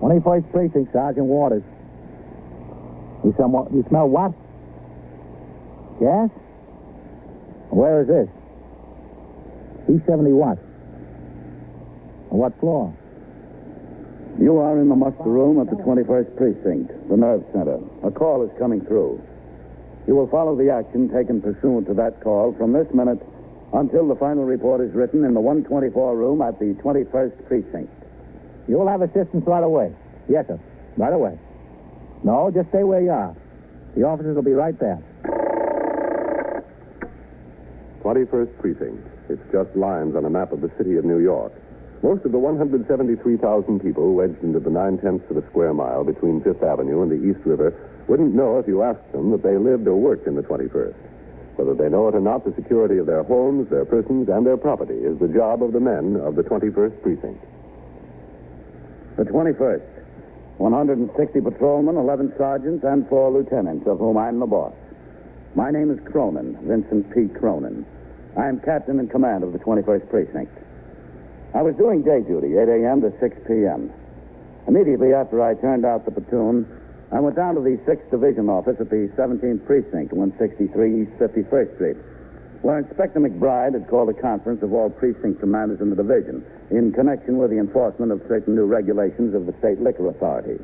21st Precinct, Sergeant Waters. You smell what? Gas? Where is this? B70 what? On what floor? You are in the muster room at the 21st Precinct, the nerve center. A call is coming through. You will follow the action taken pursuant to that call from this minute until the final report is written in the 124 room at the 21st Precinct. You'll have assistance right away. Yes, sir. Right away. No, just stay where you are. The officers will be right there. 21st Precinct. It's just lines on a map of the city of New York. Most of the 173,000 people wedged into the 9/10 of a square mile between Fifth Avenue and the East River wouldn't know if you asked them that they lived or worked in the 21st. Whether they know it or not, the security of their homes, their persons, and their property is the job of the men of the 21st Precinct. The 21st. 160 patrolmen, 11 sergeants, and 4 lieutenants, of whom I'm the boss. My name is Cronin, Vincent P. Cronin. I am captain in command of the 21st Precinct. I was doing day duty, 8 a.m. to 6 p.m. Immediately after I turned out the platoon, I went down to the 6th Division office at the 17th Precinct, 163 East 51st Street, where Inspector McBride had called a conference of all precinct commanders in the division in connection with the enforcement of certain new regulations of the State Liquor Authority.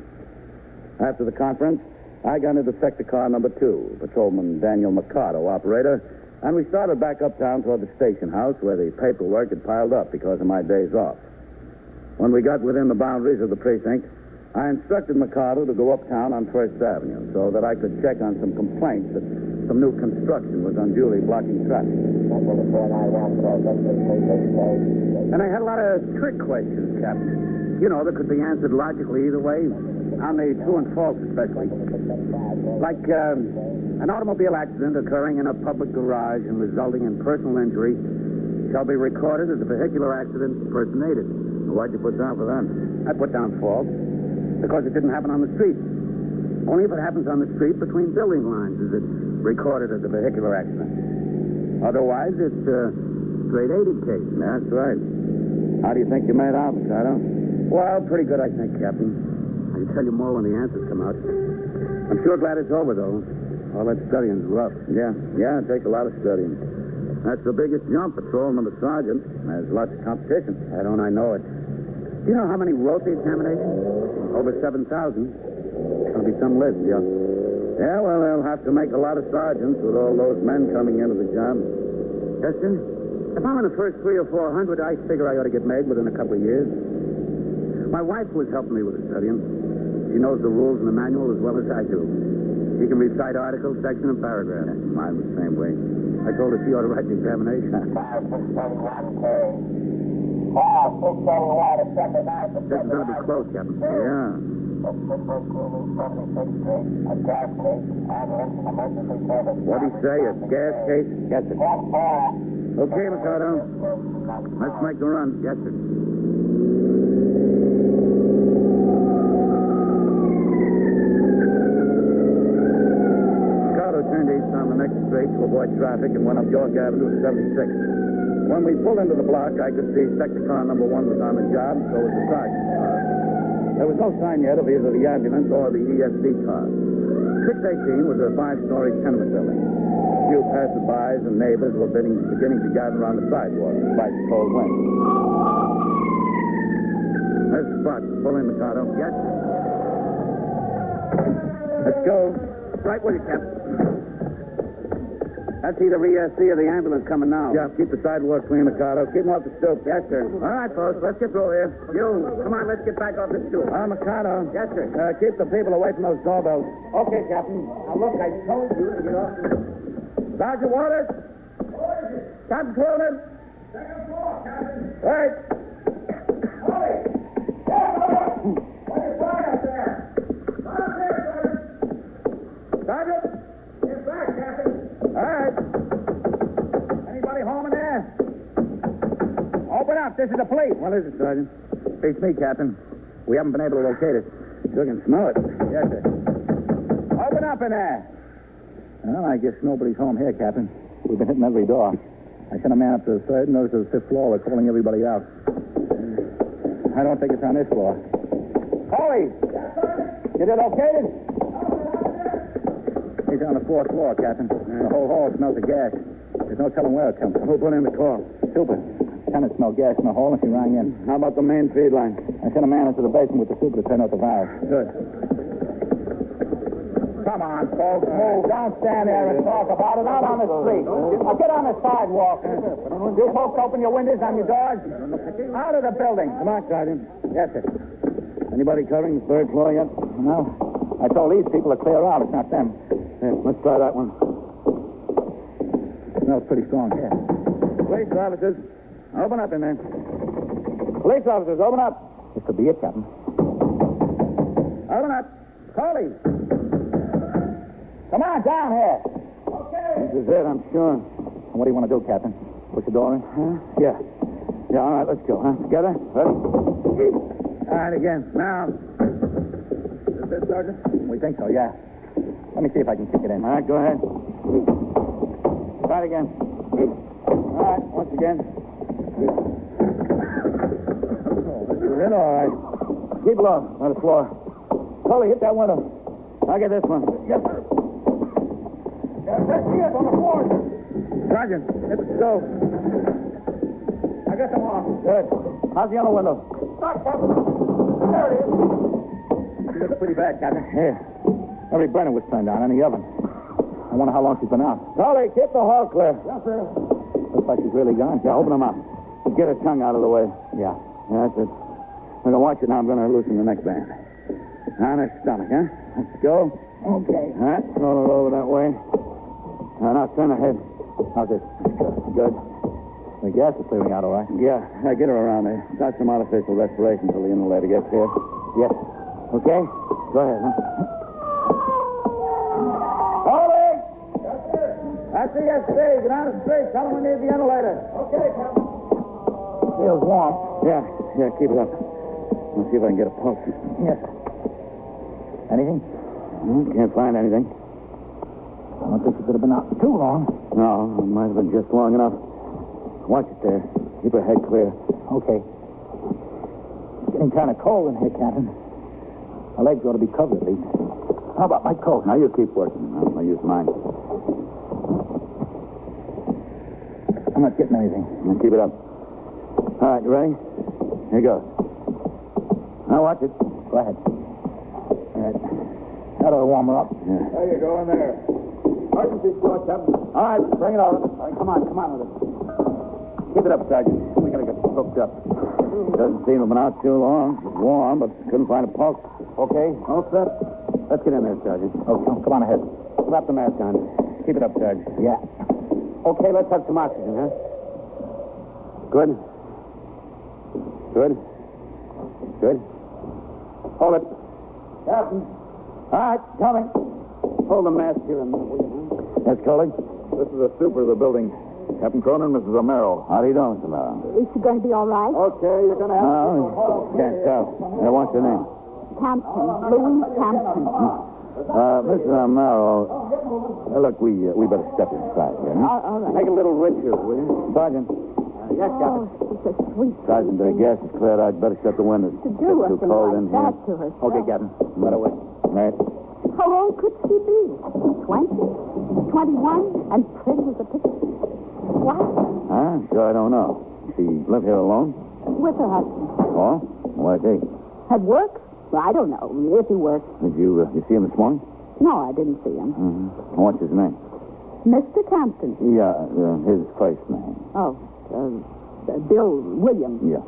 After the conference, I got into sector car number 2, Patrolman Daniel Mercado, operator, and we started back uptown toward the station house where the paperwork had piled up because of my days off. When we got within the boundaries of the precinct, I instructed Mercado to go uptown on First Avenue so that I could check on some complaints that some new construction was unduly blocking traffic. And I had a lot of trick questions, Captain. You know, that could be answered logically either way, on the true and false especially. Like, an automobile accident occurring in a public garage and resulting in personal injury shall be recorded as a vehicular accident impersonated. Why'd you put down for that? I put down false because it didn't happen on the street. Only if it happens on the street between building lines is it recorded as a vehicular accident. Otherwise, it's a straight 80 case. That's right. How do you think you made out, Mercado? Well, pretty good, I think, Captain. I can tell you more when the answers come out. I'm sure glad it's over, though. All that studying's rough. Yeah, it takes a lot of studying. That's the biggest jump, patrolman to sergeant. There's lots of competition. I know it. Do you know how many wrote the examination? Over 7,000. There'll be some list, yeah. Yeah, well, they'll have to make a lot of sergeants with all those men coming into the job. Yes, sir? If I'm in the first 300 or 400, I figure I ought to get made within a couple of years. My wife was helping me with the studying. She knows the rules and the manual as well as I do. She can recite articles, section, and paragraph. Mine was the same way. I told her she ought to write the examination. This is going to be close, Captain. Yeah. What'd he say? A gas case? Yes, sir. Okay, Mercado. Let's make the run. Yes, sir. Turned east on the next street to avoid traffic and went up York Avenue to 76. When we pulled into the block, I could see sector car number 1 was on the job, so was the sergeant's car. There was no sign yet of either the ambulance or the ESD car. 618 was a 5-story tenement building. A few passerbys and neighbors were beginning to gather on the sidewalk despite the cold wind. There's the spot. Pull in, Mercado. Yes. Let's go. Right with you, Captain. That's either ESC or the ambulance coming now. Yeah, keep the sidewalk clean, Mercado. Keep them off the stoop. Yes, sir. All right, folks, let's get through here. You, come on, let's get back off the stoop. Mercado. Yes, sir. Keep the people away from those doorbells. Okay, Captain. Now, look, I told you to get off the... Sergeant Waters? Captain Cronin? Second floor, Captain. Right. Molly! What is that up there? Up there, Sergeant. Sergeant? Get back, Captain. All right. Anybody home in there? Open up. This is the police. What is it, Sergeant? It's me, Captain. We haven't been able to locate it. Sure can smell it. Yes, sir. Open up in there. Well, I guess nobody's home here, Captain. We've been hitting every door. I sent a man up to the 3rd and those to the 5th floor. They're calling everybody out. I don't think it's on this floor. Paulie! Get it located? He's on the 4th floor, Captain. The whole hall smells of gas. There's no telling where it comes from. Who put in the call? Super. Tenant smelled gas in the hall and she rang in. How about the main feed line? I sent a man into the basement with the super to turn out the valve. Good. Come on, folks. Move. Don't stand there and talk about it. Out on the street. Now get on the sidewalk. You folks open your windows on your doors. Out of the building. Come on, Sergeant. Yes, sir. Anybody covering the 3rd floor yet? No. I told these people to clear out. It's not them. Here, let's try that one. Smells pretty strong here. Police officers, open up in there. Police officers, open up. This could be it, Captain. Open up. Paulie. Come on, down here. Okay. This is it, I'm sure. What do you want to do, Captain? Push the door in? Huh? Yeah. Yeah, all right, let's go, huh? Together? Ready? All right, again. Now. Is this, Sergeant? We think so, yeah. Let me see if I can kick it in. All right, go ahead. Try it again. All right, once again. Oh, this is it, all right. Keep low on the floor. Paulie, hit that window. I'll get this one. Yes, sir. Let's see it on the floor. Sergeant, hit the stove. I got them off. Good. How's the other window? Stop, Captain. There it is. She looks pretty bad, Captain. Here. Every burner was turned on in the oven. I wonder how long she's been out. Paulie, keep the hall clear. Yes, sir. Looks like she's really gone. Yeah, open them up. Get her tongue out of the way. Yeah. Yeah, that's it. I'm going to watch it now. I'm going to loosen the neck band. On her stomach, huh? Let's go. Okay. All right. Roll it over that way. Now turn her head. How's it? Good. The gas is clearing out all right. Yeah. Get her around there. Start some artificial respiration until the inhalator gets here. Yes. Okay? Go ahead, huh? Paulie! Yes, sir. That's the SC. Get on the street. Tell them we need the inhalator. Okay, Captain. Feels warm. Yeah. Yeah, keep it up. Let's see if I can get a pulse. Yes, sir. Anything? Can't find anything. I don't think she could have been out too long. No, it might have been just long enough. Watch it there. Keep her head clear. Okay. It's getting kind of cold in here, Captain. My legs ought to be covered, at least. How about my coat? Now you keep working. I'll use mine. I'm not getting anything. Now keep it up. All right, you ready? Here goes. Now watch it. Go ahead. All right. That'll warm her up. Yeah. There you go in there. Emergency squad, Captain. All right, bring it over. All right, come on with it. Keep it up, Sergeant. We gotta get hooked up. Doesn't seem to have been out too long. It's warm, but couldn't find a pulse. Okay. All set. Let's get in there, Sergeant. Okay, come on ahead. Slap the mask on. Keep it up, Sergeant. Yeah. Okay, let's have some oxygen, huh? Good. Good. Good. Hold it. Captain. All right, coming. Hold the mask here a minute, will you, huh? Yes, Coley? This is the super of the building. Captain Cronin, Mrs. Romero. How do you do, Mr. Romero? Is she going to be all right? Okay, you're going to have to... No, can't tell. What's your name? Campton. Louise Campton. Mrs. Romero, look, we better step inside here, huh? All right. Make it a little richer, will you? Sergeant. Yes, Captain. Oh, she's a sweet Sergeant, the gas is cleared out. Better shut the windows. to do It's a too thing cold like in here. that to her. Okay, Captain. Right away. Right. How old could she be? 20? 21? And pretty as a picture. What? Huh? Sure, I don't know. She live here alone? With her husband. Oh? Why, they? At work? Well, I don't know. If he works. Did you see him this morning? No, I didn't see him. Mm-hmm. What's his name? Mr. Campton. Yeah, his first name. Oh, Bill Williams. Yeah.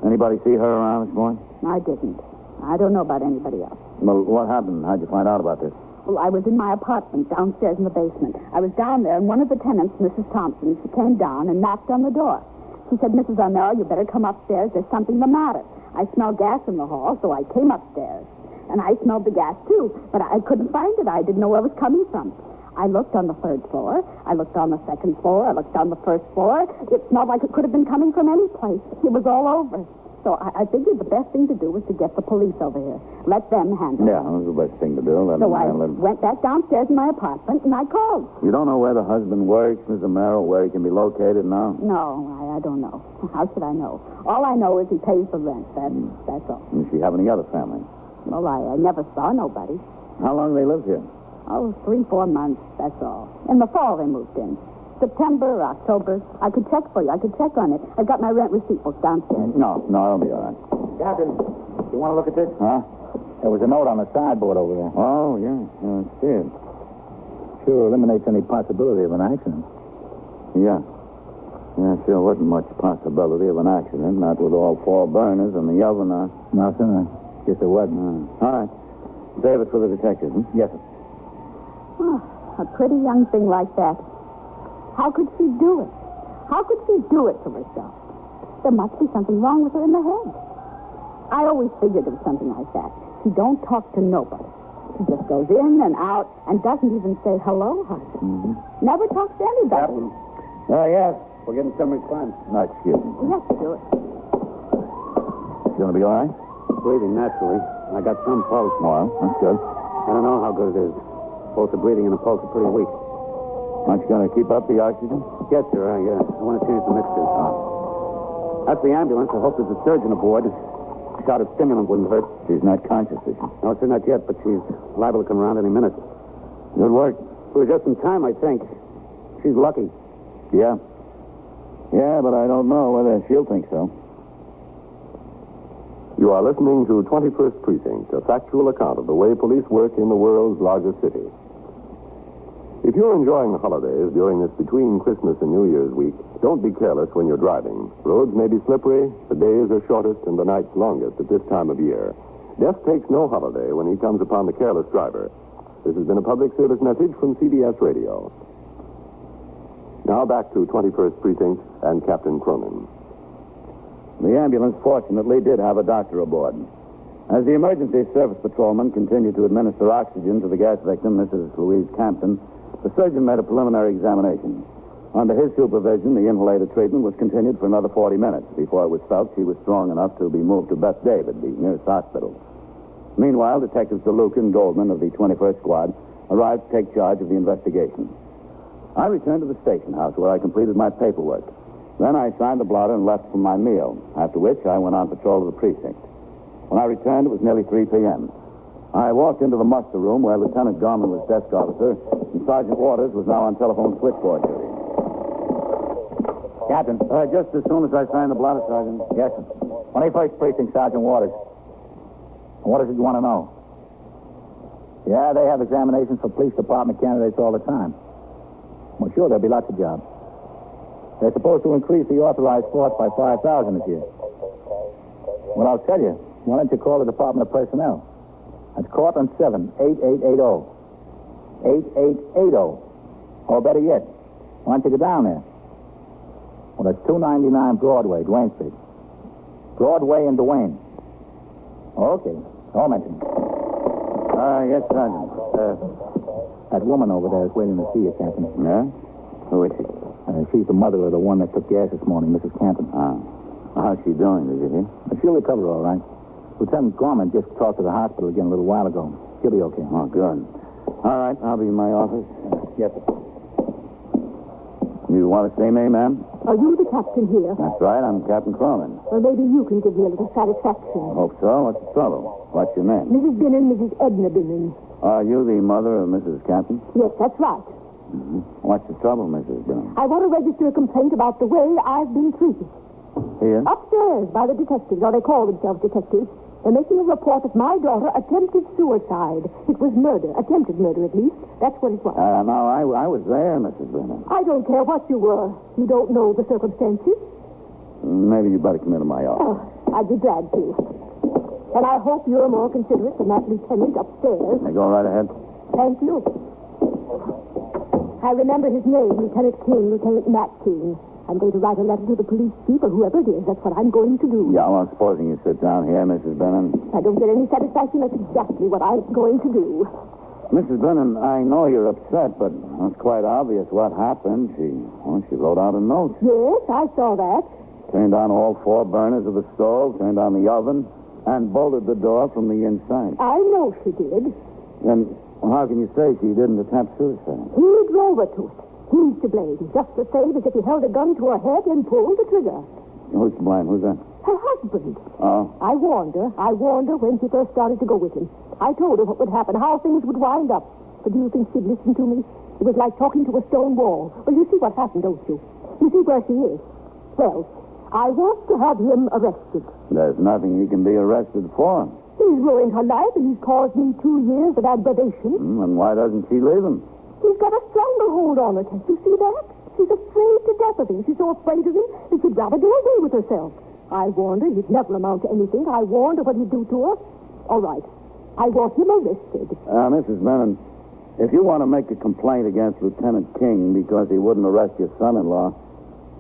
Anybody see her around this morning? I didn't. I don't know about anybody else. Well, what happened? How'd you find out about this? Well, I was in my apartment downstairs in the basement. I was down there, and one of the tenants, Mrs. Thompson, she came down and knocked on the door. She said, Mrs. Romero, you better come upstairs. There's something the matter. I smell gas in the hall, so I came upstairs. And I smelled the gas, too, but I couldn't find it. I didn't know where it was coming from. I looked on the 3rd floor. I looked on the 2nd floor. I looked on the 1st floor. It smelled like it could have been coming from any place. It was all over. So I figured the best thing to do was to get the police over here. Let them handle it. Yeah, that was the best thing to do. So I went back downstairs in my apartment, and I called. You don't know where the husband works, Mrs. Romero, where he can be located now? No, I I don't know. How should I know? All I know is he pays the rent. That's all. Does she have any other family? Well, I never saw nobody. How long they lived here? Oh, 3-4 months, that's all. In the fall they moved in. September, October. I could check for you. I could check on it. I've got my rent receipt books downstairs. No, I'll be all right. Captain, you want to look at this? Huh? There was a note on the sideboard over there. Oh, yeah. I see it. Sure eliminates any possibility of an accident. Yeah. Yeah, sure wasn't much possibility of an accident, not with all 4 burners and the oven on. No, sir. Just it wasn't. All right. Save it for the detective, huh? Yes, sir. Oh, a pretty young thing like that. How could she do it? How could she do it to herself? There must be something wrong with her in the head. I always figured it was something like that. She don't talk to nobody. She just goes in and out and doesn't even say hello, honey. Mm-hmm. Never talks to anybody. Captain. Yes. We're getting some response. No, excuse me. Yes, do it. You going to be all right? Breathing naturally. I got some pulse. Well, that's good. I don't know how good it is. Both the breathing and the pulse are pretty weak. Aren't you going to keep up the oxygen? Yes, sir. I want to change the mixtures. That's the ambulance. I hope there's a surgeon aboard. A shot of stimulant wouldn't hurt. She's not conscious, is she? No, sir, not yet, but she's liable to come around any minute. Good work. We were just in time, I think. She's lucky. Yeah. Yeah, but I don't know whether she'll think so. You are listening to 21st Precinct, a factual account of the way police work in the world's largest city. If you're enjoying the holidays during this between Christmas and New Year's week, don't be careless when you're driving. Roads may be slippery, the days are shortest, and the nights longest at this time of year. Death takes no holiday when he comes upon the careless driver. This has been a public service message from CBS Radio. Now back to 21st Precinct and Captain Cronin. The ambulance, fortunately, did have a doctor aboard. As the emergency service patrolman continued to administer oxygen to the gas victim, Mrs. Louise Campton, the surgeon made a preliminary examination. Under his supervision, the inhalator treatment was continued for another 40 minutes before it was felt she was strong enough to be moved to Beth David, the nearest hospital. Meanwhile, Detectives DeLuca and Goldman of the 21st Squad arrived to take charge of the investigation. I returned to the station house where I completed my paperwork. Then I signed the blotter and left for my meal, after which I went on patrol of the precinct. When I returned, it was nearly 3 p.m. I walked into the muster room where Lieutenant Gorman was desk officer and Sergeant Waters was now on telephone switchboard duty. Captain. Just as soon as I signed the blotter, Sergeant. Yes, sir. 21st Precinct, Sergeant Waters. What is it you want to know? Yeah, they have examinations for police department candidates all the time. Well, sure, there'll be lots of jobs. They're supposed to increase the authorized force by 5,000 this year. Well, I'll tell you. Why don't you call the Department of Personnel? That's Cortland 7-8880. 8880. Or better yet, why don't you go down there? Well, that's 299 Broadway, Duane Street. Broadway and Duane. Okay. I'll mention it. Yes, Sergeant. That woman over there is waiting to see you, Captain. Yeah? Who is she? She's the mother of the one that took gas this morning, Mrs. Campton. How's she doing, did you hear? She'll recover all right. Lieutenant Gorman just talked to the hospital again a little while ago. She'll be okay. Oh, good. All right, I'll be in my office. Yes, sir. You want to see me, ma'am? Are you the captain here? That's right, I'm Captain Cronin. Well, maybe you can give me a little satisfaction. Hope so. What's the trouble? What's your name? Mrs. Binnon, Mrs. Edna Binnon. Are you the mother of Mrs. Campton? Yes, that's right. Mm-hmm. What's the trouble, Mrs. Binnon? I want to register a complaint about the way I've been treated. Here? Upstairs by the detectives, or they call themselves detectives. They're making a report that my daughter attempted suicide. It was murder, attempted murder at least. That's what it was. No, I was there, Mrs. Binnon. I don't care what you were. You don't know the circumstances. Maybe you better come into my office. Oh, I'd be glad to. And I hope you're more considerate than that lieutenant upstairs. Go right ahead. Thank you. I remember his name, Lieutenant King, Lieutenant Matt King. I'm going to write a letter to the police chief or whoever it is. That's what I'm going to do. Yeah, well, supposing you sit down here, Mrs. Binnon. I don't get any satisfaction. That's exactly what I'm going to do. Mrs. Binnon, I know you're upset, but it's quite obvious what happened. She wrote out a note. Yes, I saw that. Turned on all 4 burners of the stove, turned on the oven, and bolted the door from the inside. I know she did. Then how can you say she didn't attempt suicide? He drove her to it. He's to blame, just the same as if he held a gun to her head and pulled the trigger. Who's to blame? Who's that? Her husband. Oh. I warned her when she first started to go with him. I told her what would happen, how things would wind up. But do you think she'd listen to me? It was like talking to a stone wall. Well, you see what happened, don't you? You see where she is. Well, I want to have him arrested. There's nothing he can be arrested for. He's ruined her life, and he's caused me 2 years of aggravation. And why doesn't she leave him? He's got a stranglehold on her. Can't you see that? She's afraid to death of him. She's so afraid of him that she'd rather do away with herself. I warned her he'd never amount to anything. I warned her what he'd do to her. All right. I want him arrested. Mrs. Brennan, if you want to make a complaint against Lieutenant King because he wouldn't arrest your son-in-law,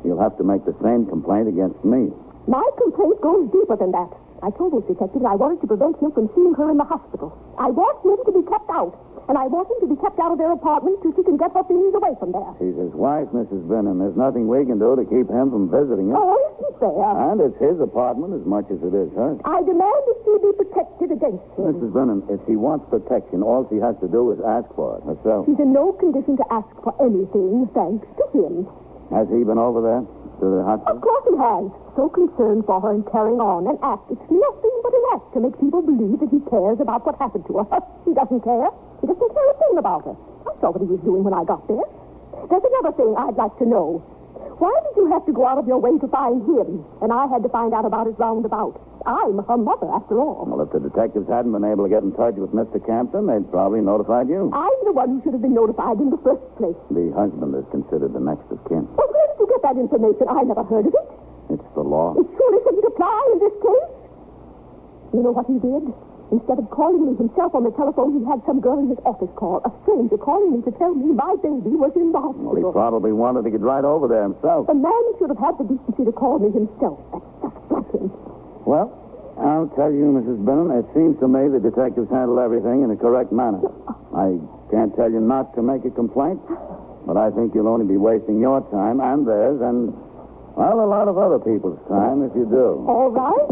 you'll have to make the same complaint against me. My complaint goes deeper than that. I told this detective that I wanted to prevent him from seeing her in the hospital. I want him to be kept out. And I want him to be kept out of their apartment till she can get her things away from there. He's his wife, Mrs. Brennan. There's nothing we can do to keep him from visiting her. Oh, isn't there? And it's his apartment as much as it is hers. I demand that she be protected against him. Mrs. Brennan, if she wants protection, all she has to do is ask for it herself. She's in no condition to ask for anything, thanks to him. Has he been over there to the Of hospital? course he has. So concerned for her and carrying on an act. It's nothing but an act to make people believe that he cares about what happened to her. He doesn't care. He doesn't care a thing about her. I saw what he was doing when I got there. There's another thing I'd like to know. Why did you have to go out of your way to find him, and I had to find out about his roundabout? I'm her mother, after all. Well, if the detectives hadn't been able to get in touch with Mr. Campton, they'd probably notified you. I'm the one who should have been notified in the first place. The husband is considered the next of kin. Well, where did you get that information? I never heard of it. It's the law. It surely shouldn't apply in this case. You know what he did? Instead of calling me himself on the telephone, he had some girl in his office call, a stranger calling me to tell me my baby was in the hospital. Well, he probably wanted to get right over there himself. The man should have had the decency to call me himself. That's just like him. Well, I'll tell you, Mrs. Brennan, it seems to me the detectives handled everything in a correct manner. I can't tell you not to make a complaint, but I think you'll only be wasting your time and theirs and, well, a lot of other people's time if you do. All right.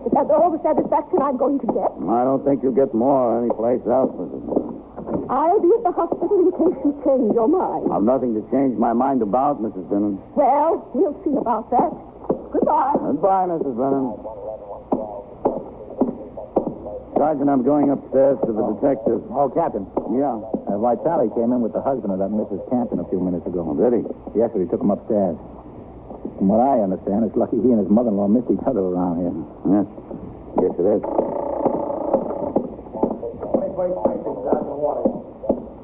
If that's all the satisfaction I'm going to get. I don't think you'll get more anyplace else, Mrs. Brennan. I'll be at the hospital in case you change your mind. I've nothing to change my mind about, Mrs. Brennan. Well, we'll see about that. Goodbye. Goodbye, Mrs. Brennan. Sergeant, I'm going upstairs to the detective. Oh, Captain. Yeah. Vitale came in with the husband of that Mrs. Campton a few minutes ago. Oh, did he? Yes, sir. He took him upstairs. From what I understand, it's lucky he and his mother-in-law missed each other around here. Yes. Yes, it is.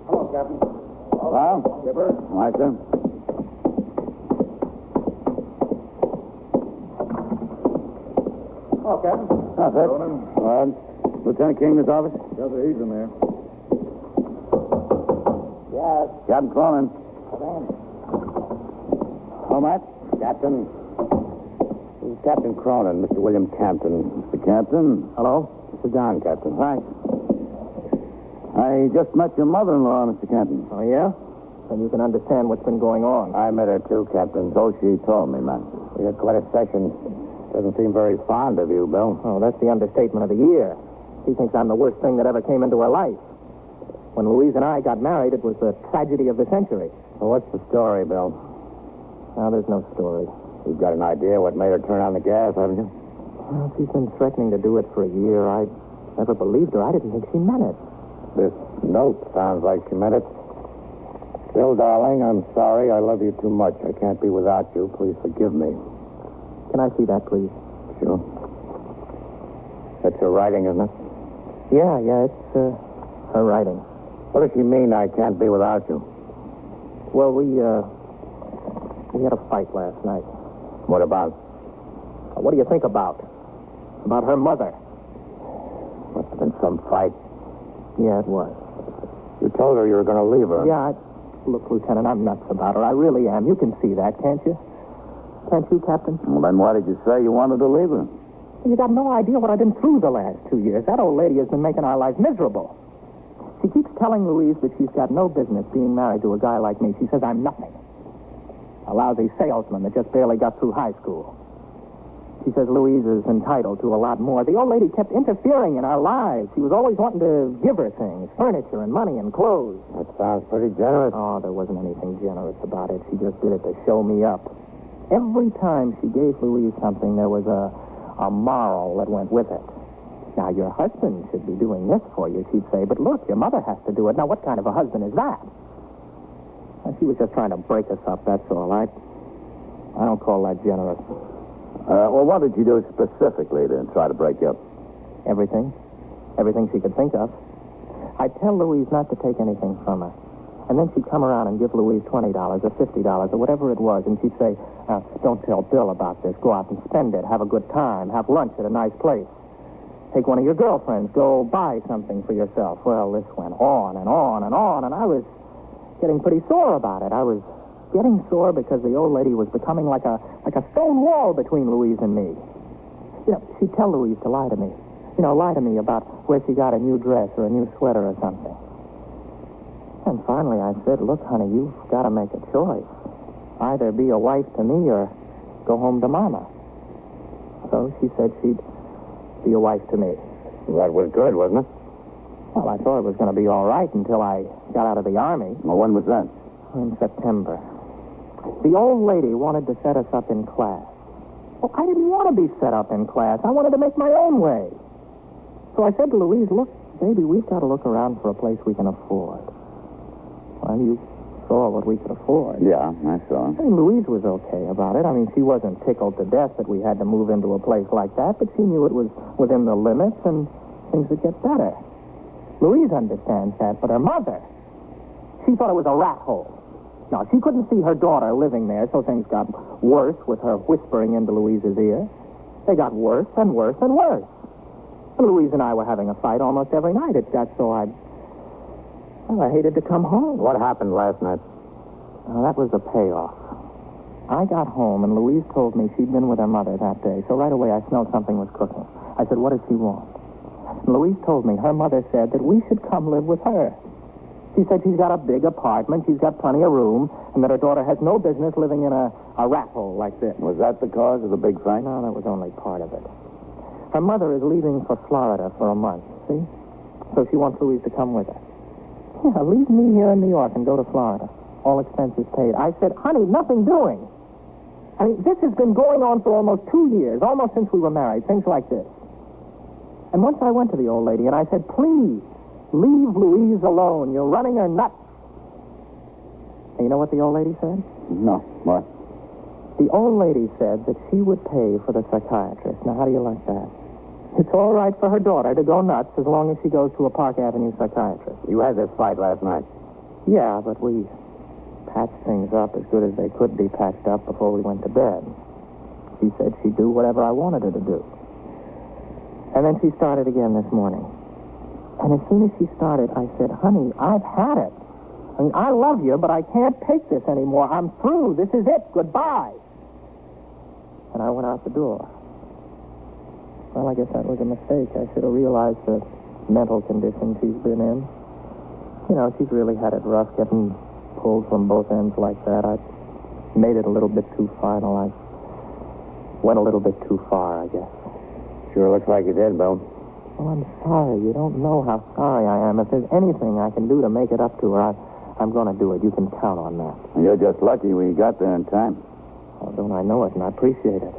Hello, Captain. Well? Skipper. Right, sir. Hello, Captain. That's it. Lieutenant King in his office? Yes, sir, he's in there. Yes. Captain Cronin. Oh, Matt? Captain. This is Captain Cronin, Mr. William Campton. Mr. Captain. Hello? Sit down, Captain. Thanks. I just met your mother-in-law, Mr. Campton. Oh, yeah? Then you can understand what's been going on. I met her, too, Captain. So she told me, Matt. We had quite a session. Doesn't seem very fond of you, Bill. Oh, that's the understatement of the year. She thinks I'm the worst thing that ever came into her life. When Louise and I got married, it was the tragedy of the century. Well, what's the story, Bill? Now, there's no story. You've got an idea what made her turn on the gas, haven't you? Well, she's been threatening to do it for a year. I never believed her. I didn't think she meant it. This note sounds like she meant it. Bill, darling, I'm sorry. I love you too much. I can't be without you. Please forgive me. Can I see that, please? Sure. That's her writing, isn't it? Yeah, it's her writing. What does she mean, I can't be without you? Well, we had a fight last night. What about? What do you think about? About her mother. Must have been some fight. Yeah, it was. You told her you were going to leave her. Yeah, look, Lieutenant, I'm nuts about her. I really am. You can see that, can't you? Can't you, Captain? Well, then why did you say you wanted to leave her? You got no idea what I've been through the last 2 years. That old lady has been making our lives miserable. She keeps telling Louise that she's got no business being married to a guy like me. She says I'm nothing. A lousy salesman that just barely got through high school. She says Louise is entitled to a lot more. The old lady kept interfering in our lives. She was always wanting to give her things, furniture and money and clothes. That sounds pretty generous. Oh, there wasn't anything generous about it. She just did it to show me up. Every time she gave Louise something, there was a moral that went with it. Now, your husband should be doing this for you, she'd say, but look, your mother has to do it. Now, what kind of a husband is that? And she was just trying to break us up, that's all. I don't call that generous. Well, what did you do specifically to try to break you up? Everything. Everything she could think of. I'd tell Louise not to take anything from her. And then she'd come around and give Louise $20 or $50 or whatever it was, and she'd say, don't tell Bill about this. Go out and spend it. Have a good time. Have lunch at a nice place. Take one of your girlfriends. Go buy something for yourself. Well, this went on and on and on, and I was getting pretty sore about it. I was getting sore because the old lady was becoming like a stone wall between Louise and me. You know, she'd tell Louise to lie to me. You know, lie to me about where she got a new dress or a new sweater or something. And finally I said, look, honey, you've got to make a choice. Either be a wife to me or go home to Mama. So she said she'd be a wife to me. That was good, wasn't it? Well, I thought it was going to be all right until I got out of the Army. Well, when was that? In September. The old lady wanted to set us up in class. Well, I didn't want to be set up in class. I wanted to make my own way. So I said to Louise, look, baby, we've got to look around for a place we can afford. Well, you saw what we could afford. Yeah, I saw. I mean, Louise was okay about it. I mean, she wasn't tickled to death that we had to move into a place like that, but she knew it was within the limits and things would get better. Louise understands that, but her mother, she thought it was a rat hole. Now, she couldn't see her daughter living there, so things got worse with her whispering into Louise's ear. They got worse and worse and worse. And Louise and I were having a fight almost every night. It got so I hated to come home. What happened last night? That was the payoff. I got home, and Louise told me she'd been with her mother that day, so right away I smelled something was cooking. I said, what does she want? And Louise told me her mother said that we should come live with her. She said she's got a big apartment, she's got plenty of room, and that her daughter has no business living in a rat hole like this. Was that the cause of the big fight? No, that was only part of it. Her mother is leaving for Florida for a month, see? So she wants Louise to come with her. Yeah, leave me here in New York and go to Florida. All expenses paid. I said, honey, nothing doing. I mean, this has been going on for almost 2 years, almost since we were married, things like this. And once I went to the old lady and I said, please, leave Louise alone. You're running her nuts. And you know what the old lady said? No. What? The old lady said that she would pay for the psychiatrist. Now, how do you like that? It's all right for her daughter to go nuts as long as she goes to a Park Avenue psychiatrist. You had this fight last night. Yeah, but we patched things up as good as they could be patched up before we went to bed. She said she'd do whatever I wanted her to do. And then she started again this morning. And as soon as she started, I said, honey, I've had it. I mean, I love you, but I can't take this anymore. I'm through. This is it. Goodbye. And I went out the door. Well, I guess that was a mistake. I should have realized the mental condition she's been in. You know, she's really had it rough getting pulled from both ends like that. I made it a little bit too final. I went a little bit too far, I guess. Sure looks like you did, Bill. Well, I'm sorry. You don't know how sorry I am. If there's anything I can do to make it up to her, I'm going to do it. You can count on that. You're just lucky we got there in time. Oh, don't I know it, and I appreciate it.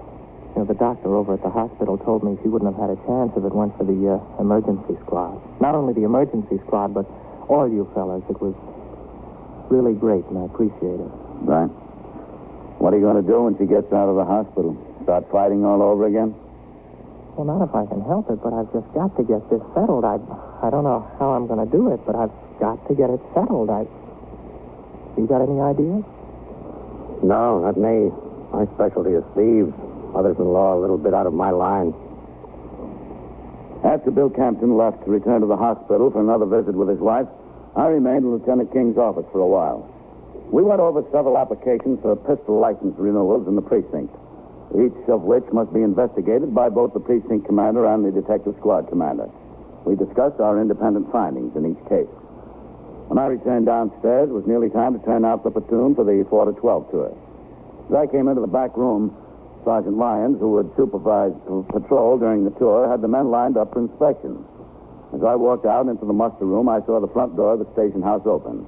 You know, the doctor over at the hospital told me she wouldn't have had a chance if it weren't for the emergency squad. Not only the emergency squad, but all you fellas. It was really great, and I appreciate it. Right. What are you going to do when she gets out of the hospital? Start fighting all over again? Well, not if I can help it, but I've just got to get this settled. I don't know how I'm going to do it, but I've got to get it settled. You got any ideas? No, not me. My specialty is thieves. Mothers-in-law a little bit out of my line. After Bill Campton left to return to the hospital for another visit with his wife, I remained in Lieutenant King's office for a while. We went over several applications for pistol license renewals in the precinct, each of which must be investigated by both the precinct commander and the detective squad commander. We discussed our independent findings in each case. When I returned downstairs, it was nearly time to turn out the platoon for the 4 to 12 tour. As I came into the back room, Sergeant Lyons, who had supervised patrol during the tour, had the men lined up for inspection. As I walked out into the muster room, I saw the front door of the station house open.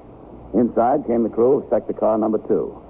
Inside came the crew of sector car number 2.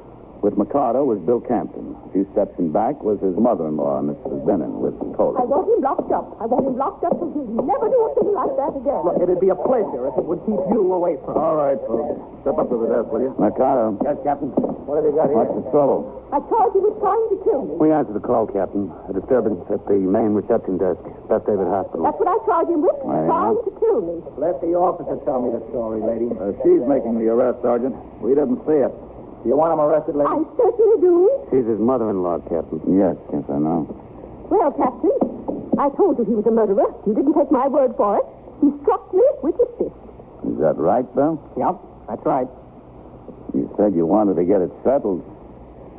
With Mikado was Bill Campton. A few steps in back was his mother-in-law, Mrs. Bennon, with Cola. I want him locked up. I want him locked up so he'll never do a thing like that again. Look, it'd be a pleasure if it would keep you away from All right, folks. Step up to the desk, will you? Mikado. Yes, Captain. What have you got here? What's the trouble? I charge you with trying to kill me. We answered the call, Captain. A disturbance at the main reception desk, Beth David Hospital. That's what I charge him with, trying to kill me. Let the officer tell me the story, lady. She's making the arrest, Sergeant. We didn't see it. You want him arrested, lady? I certainly do. She's his mother-in-law, Captain. Yes, I know. Well, Captain, I told you he was a murderer. You didn't take my word for it. He struck me with his fist. Is that right, Bill? Yep, that's right. You said you wanted to get it settled.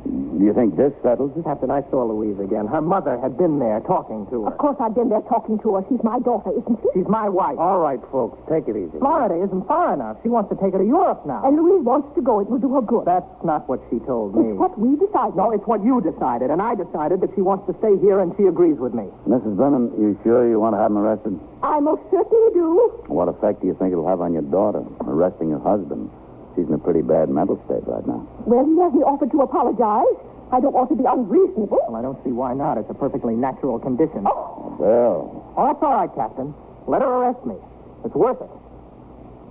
Do you think this settles it? Captain, I saw Louise again. Her mother had been there talking to her. Of course I've been there talking to her. She's my daughter, isn't she? She's my wife. All right, folks, take it easy. Florida isn't far enough. She wants to take her to Europe now. And Louise wants to go. It will do her good. That's not what she told me. It's what we decided. No, it's what you decided, and I decided that she wants to stay here, and she agrees with me. Mrs. Benham, you sure you want to have him arrested? I most certainly do. What effect do you think it'll have on your daughter, arresting her husband? She's in a pretty bad mental state right now. Well, he offered to apologize. I don't want to be unreasonable. Well, I don't see why not. It's a perfectly natural condition. Bill. Oh, that's all right, Captain. Let her arrest me. It's worth it.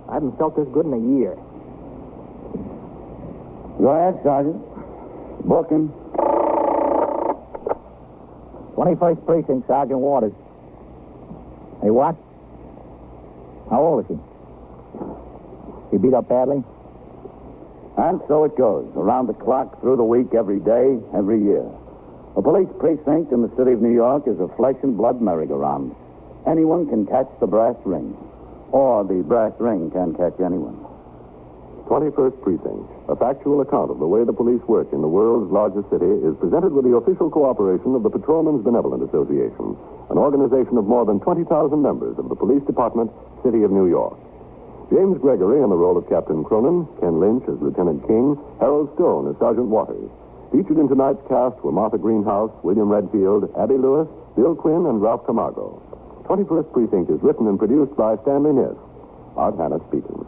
I haven't felt this good in a year. Go ahead, Sergeant. Book him. 21st Precinct, Sergeant Waters. Hey, what? How old is he? He beat up badly? And so it goes, around the clock, through the week, every day, every year. A police precinct in the city of New York is a flesh and blood merry-go-round. Anyone can catch the brass ring, or the brass ring can catch anyone. 21st Precinct, a factual account of the way the police work in the world's largest city, is presented with the official cooperation of the Patrolmen's Benevolent Association, an organization of more than 20,000 members of the Police Department, City of New York. James Gregory in the role of Captain Cronin, Ken Lynch as Lieutenant King, Harold Stone as Sergeant Waters. Featured in tonight's cast were Martha Greenhouse, William Redfield, Abby Lewis, Bill Quinn, and Ralph Camargo. 21st Precinct is written and produced by Stanley Niss. Art Hannah speaking.